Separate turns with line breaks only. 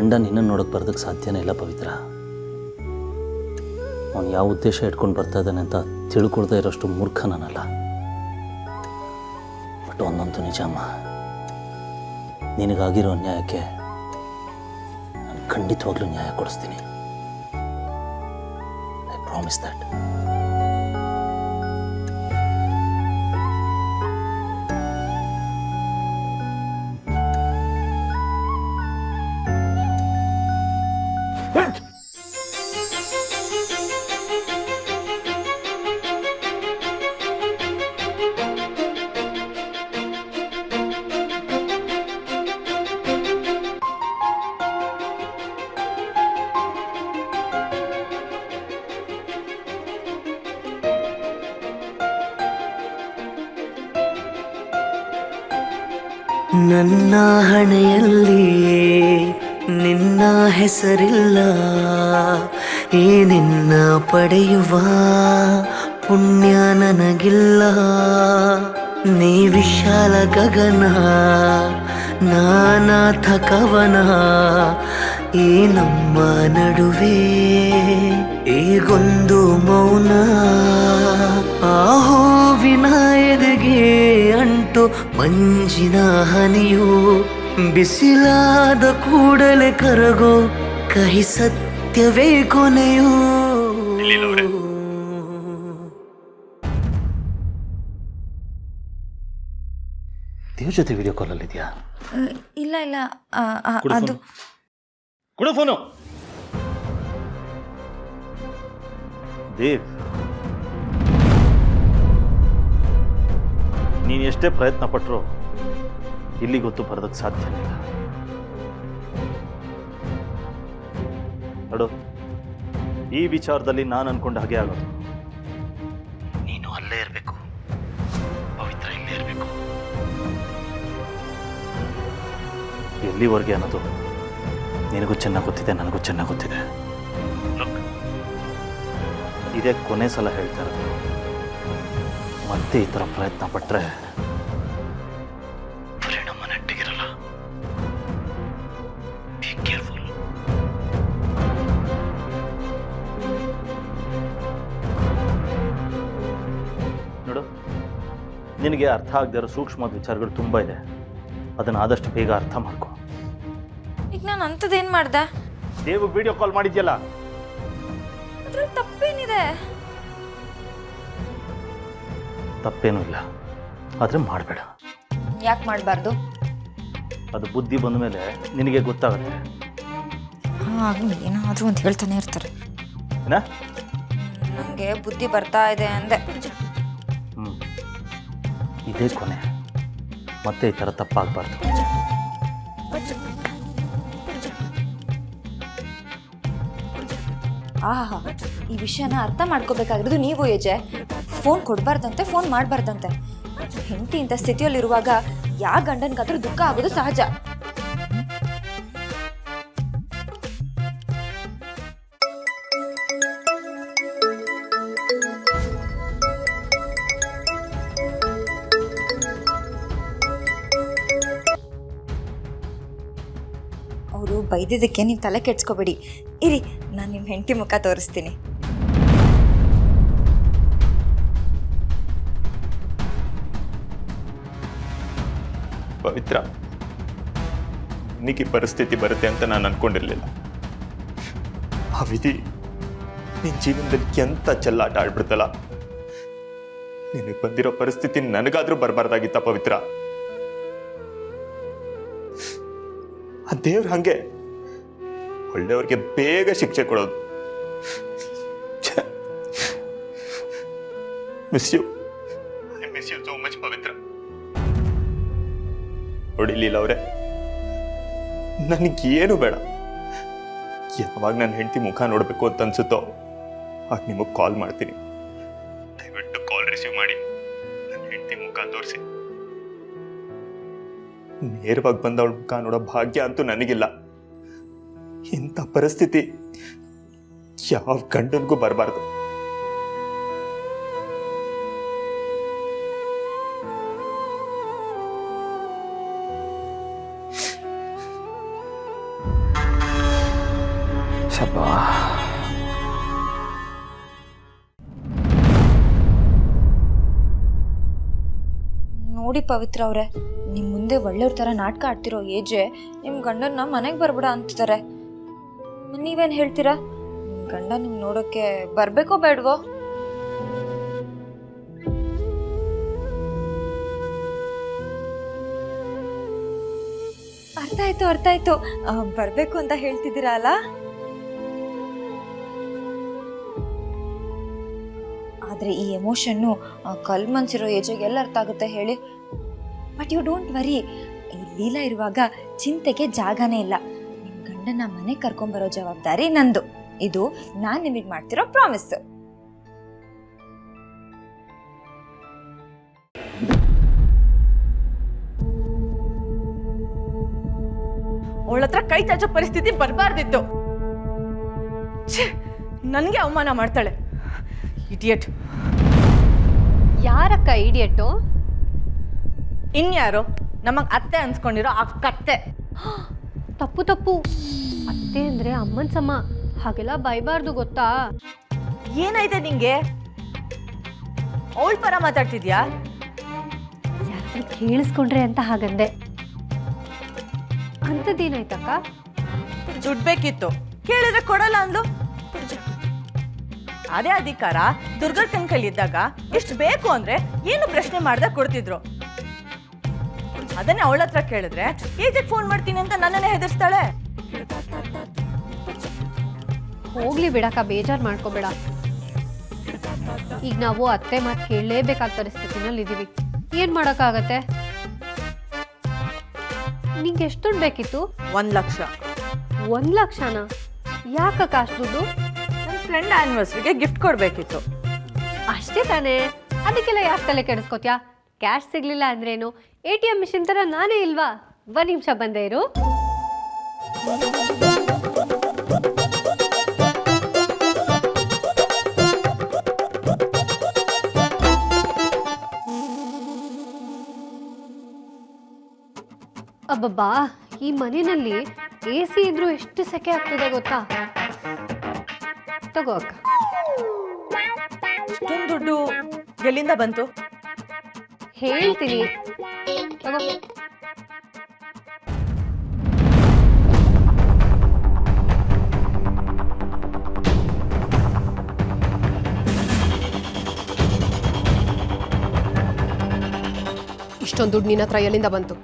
ಗಂಡ ನಿನ್ನನ್ನು ನೋಡೋಕ್ಕೆ ಬರೋದಕ್ಕೆ ಸಾಧ್ಯನೇ ಇಲ್ಲ ಪವಿತ್ರ. ಅವನು ಯಾವ ಉದ್ದೇಶ ಇಟ್ಕೊಂಡು ಬರ್ತಾ ಇದ್ದಾನೆ ಅಂತ ತಿಳ್ಕೊಳ್ತಾ ಇರೋಷ್ಟು ಮೂರ್ಖ ನಾನಲ್ಲ. ಬಟ್ ಒಂದಂತೂ ನಿಜ ಅಮ್ಮ, ನಿನಗಾಗಿರೋ ನ್ಯಾಯಕ್ಕೆ ನಾನು ಖಂಡಿತವಾಗ್ಲೂ ನ್ಯಾಯ ಕೊಡಿಸ್ತೀನಿ. I promise that.
ನನ್ನ ಹಣೆಯಲ್ಲಿ ನಿನ್ನ ಹೆಸರಿಲ್ಲ, ಈ ನಿನ್ನ ಪಡೆಯುವ ಪುಣ್ಯ ನನಗಿಲ್ಲ. ನೀ ವಿಶಾಲ ಗಗನ, ನಾನಾಥ ಕವನ, ಈ ನಮ್ಮ ನಡುವೆ ಈಗೊಂದು ಮೌನ. ಆಹೋವಿನ ಎದೆಗೆ ಅಂಟು ಮಂಜಿನ ಹನಿಯು, ಬಿಸಿಲಾದ ಕೂಡಲೇ ಕರಗೋ ಕಹಿ ಸತ್ಯವೇ ಕೊನೆಯು.
ದೇವ್ ಜೊತೆ ವಿಡಿಯೋ ಕಾಲಲ್ಲಿದೆಯಾ?
ಇಲ್ಲ ಇಲ್ಲ ಅದು
ಕೊಡು ಫೋನು. ದೇವ್, ನೀನು ಎಷ್ಟೇ ಪ್ರಯತ್ನ ಪಟ್ಟರು ಇಲ್ಲಿ ಗೊತ್ತು ಬರೋದಕ್ಕೆ ಸಾಧ್ಯನೇ ಇಲ್ಲ. ನೋಡು, ಈ ವಿಚಾರದಲ್ಲಿ ನಾನು ಅನ್ಕೊಂಡ ಹಾಗೆ ಆಗೋದು. ನೀನು ಅಲ್ಲೇ ಇರಬೇಕು, ಪವಿತ್ರ ಇಲ್ಲೇ ಇರಬೇಕು. ಎಲ್ಲಿವರೆಗೆ ಅನ್ನೋದು ನಿನಗೂ ಚೆನ್ನಾಗಿ ಗೊತ್ತಿದೆ, ನನಗೂ ಚೆನ್ನಾಗಿ ಗೊತ್ತಿದೆ. ಇದೇ ಕೊನೆ ಸಲ ಹೇಳ್ತಾ ಇರೋದು. ಮತ್ತೆ ಈ ಥರ ಪ್ರಯತ್ನ ಪಟ್ಟರೆ ಪರಿಣಾಮ ನೆಟ್ಟಿಗಿರಲ್ಲ. Be careful. ನೋಡು, ನಿನಗೆ ಅರ್ಥ ಆಗದೆ ಇರೋ ಸೂಕ್ಷ್ಮವಾದ ವಿಚಾರಗಳು ತುಂಬ ಇದೆ. ಅದನ್ನು ಆದಷ್ಟು ಬೇಗ ಅರ್ಥ ಮಾಡ್ಕೊ.
ಈಗ ನಾನು ಅಂಥದ್ದೇನು ಮಾಡ್ದೆ?
ದೇವ್ ವಿಡಿಯೋ ಕಾಲ್ ಮಾಡಿದ್ಯಲ್ಲ,
ಅದ್ರಲ್ಲಿ ತಪ್ಪೇನಿದೆ?
ತಪ್ಪೇನೂ ಇಲ್ಲ, ಆದರೆ ಮಾಡಬೇಡ.
ಯಾಕೆ ಮಾಡಬಾರ್ದು?
ಅದು ಬುದ್ಧಿ ಬಂದ ಮೇಲೆ ನಿನಗೆ ಗೊತ್ತಾಗುತ್ತೆ.
ಹಾಗೆ ಏನಾದರೂ ಒಂದು ಹೇಳ್ತಾನೆ ಇರ್ತಾರೆ.
ಏನ?
ನನಗೆ ಬುದ್ಧಿ ಬರ್ತಾ ಇದೆ ಅಂದೆ.
ಇದೇ ಕೊನೆ, ಮತ್ತೆ ಈ ಥರ ತಪ್ಪಾಗಬಾರ್ದು.
ಆಹಾ, ಈ ವಿಷಯನ ಅರ್ಥ ಮಾಡ್ಕೋಬೇಕಾಗಿರೋದು ನೀವು ಯಜೆ. Phone ಕೊಡಬಾರ್ದಂತೆ, phone ಮಾಡಬಾರ್ದಂತೆ. ಹೆಂಡತಿ ಇಂಥ ಸ್ಥಿತಿಯಲ್ಲಿರುವಾಗ ಯಾವ ಗಂಡನಿಗಾದ್ರೂ ದುಃಖ ಆಗೋದು ಸಹಜ. ಅವರು ಬೈದಿದ್ದಕ್ಕೆ ನೀವು ತಲೆ ಕೆಡ್ಸ್ಕೊಬೇಡಿ. ಇರಿ, ನಾನು ನಿಮ್ಮ ಹೆಂಡತಿ ಮುಖ ತೋರಿಸ್ತೀನಿ.
ಪವಿತ್ರ, ನಿನಗೆ ಪರಿಸ್ಥಿತಿ ಬರುತ್ತೆ ಅಂತ ನಾನು ಅನ್ಕೊಂಡಿರ್ಲಿಲ್ಲ. ಆ ವಿಧಿ ನಿನ್ನ ಜೀವನದಲ್ಲಿ ಎಂತ ಚೆಲ್ಲಾಟ ಆಡ್ಬಿಡ್ತಲ್ಲ. ನಿನಗೆ ಬಂದಿರೋ ಪರಿಸ್ಥಿತಿ ನನಗಾದ್ರೂ ಬರಬಾರ್ದಾಗಿತ್ತ ಪವಿತ್ರ. ಆ ದೇವ್ರ ಹಂಗೆ ಒಳ್ಳೆಯವ್ರಿಗೆ ಬೇಗ ಶಿಕ್ಷೆ ಕೊಡೋದು. Miss you, I miss you so much Pavithra. ಹೊಡಿಲಿಲ್ಲ ಅವರೇ, ನನಗೇನು ಬೇಡ. ಯಾವಾಗ ನನ್ನ ಹೆಂಡತಿ ಮುಖ ನೋಡಬೇಕು ಅಂತ ಅನ್ಸುತ್ತೋ ಆಗ ನಿಮಗೆ ಕಾಲ್ ಮಾಡ್ತೀನಿ. ದಯವಿಟ್ಟು ಕಾಲ್ ರಿಸೀವ್ ಮಾಡಿ ನನ್ನ ಹೆಂಡತಿ ಮುಖ ತೋರಿಸಿ. ನೇರವಾಗಿ ಬಂದ ಅವಳ ಮುಖ ನೋಡೋ ಭಾಗ್ಯ ಅಂತೂ ನನಗಿಲ್ಲ. ಇಂಥ ಪರಿಸ್ಥಿತಿ ಯಾವ ಗಂಡನಿಗೂ ಬರಬಾರ್ದು.
ನೋಡಿ ಪವಿತ್ರ ಅವರೇ, ನಿಮ್ಮ ಮುಂದೆ ಒಳ್ಳೆಯವ್ರ ಥರ ನಾಟಕ ಆಡ್ತಿರೋ ಏಜೆ ನಿಮ್ಮ ಗಂಡನ ಮನೆಗೆ ಬರ್ಬೇಡ ಅಂತಿದ್ದಾರೆ. ನೀವೇನು ಹೇಳ್ತೀರಾ? ನಿಮ್ಮ ಗಂಡ ನಿಮ್ಗೆ ನೋಡೋಕ್ಕೆ ಬರಬೇಕೋ ಬೇಡವೋ? ಅರ್ಥ ಆಯ್ತು. ಬರಬೇಕು ಅಂತ ಹೇಳ್ತಿದ್ದೀರಾ ಅಲ್ಲ? ಆದರೆ ಈ ಎಮೋಷನ್ನು ಕಲ್ ಮನ್ಸಿರೋ ಏಜಿಗೆಲ್ಲ ಅರ್ಥ ಆಗುತ್ತೆ ಹೇಳಿ. ಬಟ್ ಯು ಡೋಂಟ್ ವರಿ, ಈ ಲೀಲಾ ಇರುವಾಗ ಚಿಂತೆಗೆ ಜಾಗನೇ ಇಲ್ಲ. ನಿಮ್ಮ ಗಂಡನ ಮನೆ ಕರ್ಕೊಂಬರೋ ಜವಾಬ್ದಾರಿ ನಂದು. ಇದು ನಾನು ನಿಮಗೆ ಮಾಡ್ತಿರೋ ಪ್ರಾಮಿಸ್.
ಅವಳ ಹತ್ರ ಕೈ ಚಾಚೋ ಪರಿಸ್ಥಿತಿ ಬರಬಾರ್ದಿತ್ತು. ನನಗೆ ಅವಮಾನ ಮಾಡ್ತಾಳೆ, ಇಡಿಯಟ್.
ಯಾರಕ್ಕ ಇಡಿಯಟ್ಟು?
ಇನ್ಯಾರು? ನಮಗ್ ಅತ್ತೆ ಅನ್ಸ್ಕೊಂಡಿರೋ ಆ ಕತ್ತೆ.
ತಪ್ಪು ಅತ್ತೆ ಅಂದ್ರೆ ಅಮ್ಮನ ಸಮ, ಹಾಗೆಲ್ಲ ಬೈಬಾರ್ದು ಗೊತ್ತಾ?
ಏನಾಯ್ತೆ ನಿಂಗೆ? ಅವಳ ಪರ ಮಾತಾಡ್ತಿದ್ಯಾ?
ಯಾರು ಕೇಳಿಸ್ಕೊಂಡ್ರೆ ಅಂತ ಹಾಗಂದೆ. ಅಂಥದ್ದೇನಾಯ್ತಕ್ಕ?
ದುಡ್ಡು ಬೇಕಿತ್ತು, ಕೇಳಿದ್ರೆ ಕೊಡಲ್ಲ ಅಂದ್ಲು. ಅದೇ ಅಧಿಕಾರ ದುರ್ಗಕ್ಕನ ಕೈಲಿದ್ದಾಗ ಎಷ್ಟು ಬೇಕು ಅಂದ್ರೆ ಏನು ಪ್ರಶ್ನೆ ಮಾಡ್ದೆ ಕೊಡ್ತಿದ್ರು. ಅದನ್ನೇ ಅವಳ ಹತ್ರ ಕೇಳಿದ್ರೆ ಏಜೆಗೆ ಫೋನ್ ಮಾಡ್ತೀನಿ ಅಂತ ನನ್ನನ್ನೇ ಹೆದರ್ಸ್ತಾಳೆ.
ಹೋಗ್ಲಿ ಬಿಡಕ್ಕ, ಬೇಜಾರು ಮಾಡ್ಕೋಬೇಡ. ಈಗ ನಾವು ಅತ್ತೆ ಮಾತು ಕೇಳಲೇಬೇಕಾದ ಪರಿಸ್ಥಿತಿನಲ್ಲಿ ಇದ್ದೀವಿ. ಏನು ಮಾಡೋಕ್ಕಾಗತ್ತೆ? ನಿಂಗೆ ಎಷ್ಟು ದುಡ್ಡು ಬೇಕಿತ್ತು?
1 ಲಕ್ಷ.
1 ಲಕ್ಷನಾ? ಯಾಕಕ್ಕ ಅಷ್ಟು ದುಡ್ಡು?
ನನ್ನ ಫ್ರೆಂಡ್ ಆನಿವರ್ಸರಿಗೆ ಗಿಫ್ಟ್ ಕೊಡ್ಬೇಕಿತ್ತು.
ಅಷ್ಟೇ ತಾನೇ, ಅದಕ್ಕೆಲ್ಲ ಯಾಕೆ ತಲೆ ಕೆಡಿಸ್ಕೋತ್ಯಾ? ಕ್ಯಾಶ್ ಸಿಗ್ಲಿಲ್ಲ ಅಂದ್ರೇನು, ATM ಮಿಷಿನ್ ಥರ ನಾನೇ ಇಲ್ವಾ? 1 ನಿಮಿಷ ಬಂದೇ ಇರು. ಅಬ್ಬಬ್ಬಾ, ಈ ಮನೆಯಲ್ಲಿ AC ಇದ್ರೂ ಎಷ್ಟು ಸೆಕೆ ಆಗ್ತದೆ ಗೊತ್ತಾ? ತಗೋ ಅಕ್ಕ.
ಇಷ್ಟೊಂದು ದುಡ್ಡು ಎಲ್ಲಿಂದ ಬಂತು?
ಹೇಳ್ತೀನಿ, ತಗೋ.
ಇಷ್ಟೊಂದು ದುಡ್ಡು ನಿನ್ನ ಹತ್ರ ಎಲ್ಲಿಂದ ಬಂತು?